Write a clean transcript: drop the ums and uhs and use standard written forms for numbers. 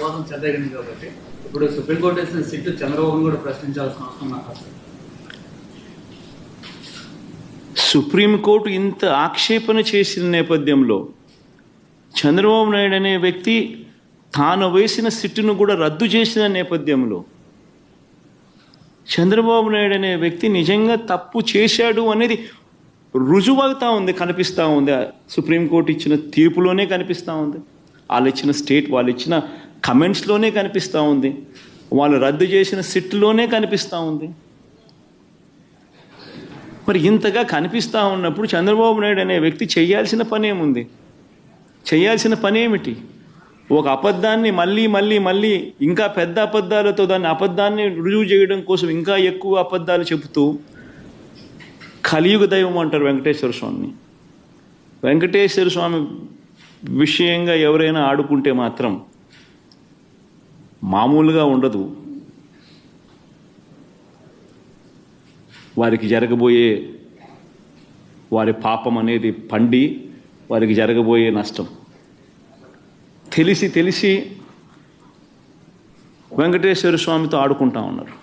అపవాదం చెందగింది కాబట్టి ఇప్పుడు సుప్రీంకోర్టు వేసిన సిట్ చంద్రబాబును కూడా ప్రశ్నించాల్సిన అవసరం నాకు. సుప్రీంకోర్టు ఇంత ఆక్షేపణ చేసిన నేపథ్యంలో చంద్రబాబు నాయుడు అనే వ్యక్తి తాను వేసిన సిట్టును కూడా రద్దు చేసిన నేపథ్యంలో చంద్రబాబు నాయుడు అనే వ్యక్తి నిజంగా తప్పు చేశాడు అనేది రుజువవుతా ఉంది, కనిపిస్తూ ఉంది. సుప్రీంకోర్టు ఇచ్చిన తీర్పులోనే కనిపిస్తూ ఉంది, వాళ్ళు ఇచ్చిన కమెంట్స్లోనే కనిపిస్తూ ఉంది, వాళ్ళు రద్దు చేసిన సిట్లోనే కనిపిస్తూ ఉంది. మరి ఇంతగా కనిపిస్తూ ఉన్నప్పుడు చంద్రబాబు నాయుడు అనే వ్యక్తి చేయాల్సిన పని ఏముంది? చేయాల్సిన పని ఏమిటి? ఒక అబద్ధాన్ని మళ్ళీ ఇంకా పెద్ద అబద్ధాలతో దాన్ని అబద్ధాన్ని రుజువు చేయడం కోసం ఇంకా ఎక్కువ అబద్ధాలు చెబుతూ కలియుగ దైవం అంటారు వెంకటేశ్వర స్వామిని. వెంకటేశ్వర స్వామి విషయంగా ఎవరైనా ఆడుకుంటే మాత్రం మామూలుగా ఉండదు. వారికి జరగబోయే వారి పాపం అనేది పండి వారికి జరగబోయే నష్టం తెలిసి వెంకటేశ్వర స్వామితో ఆడుకుంటా ఉన్నారు.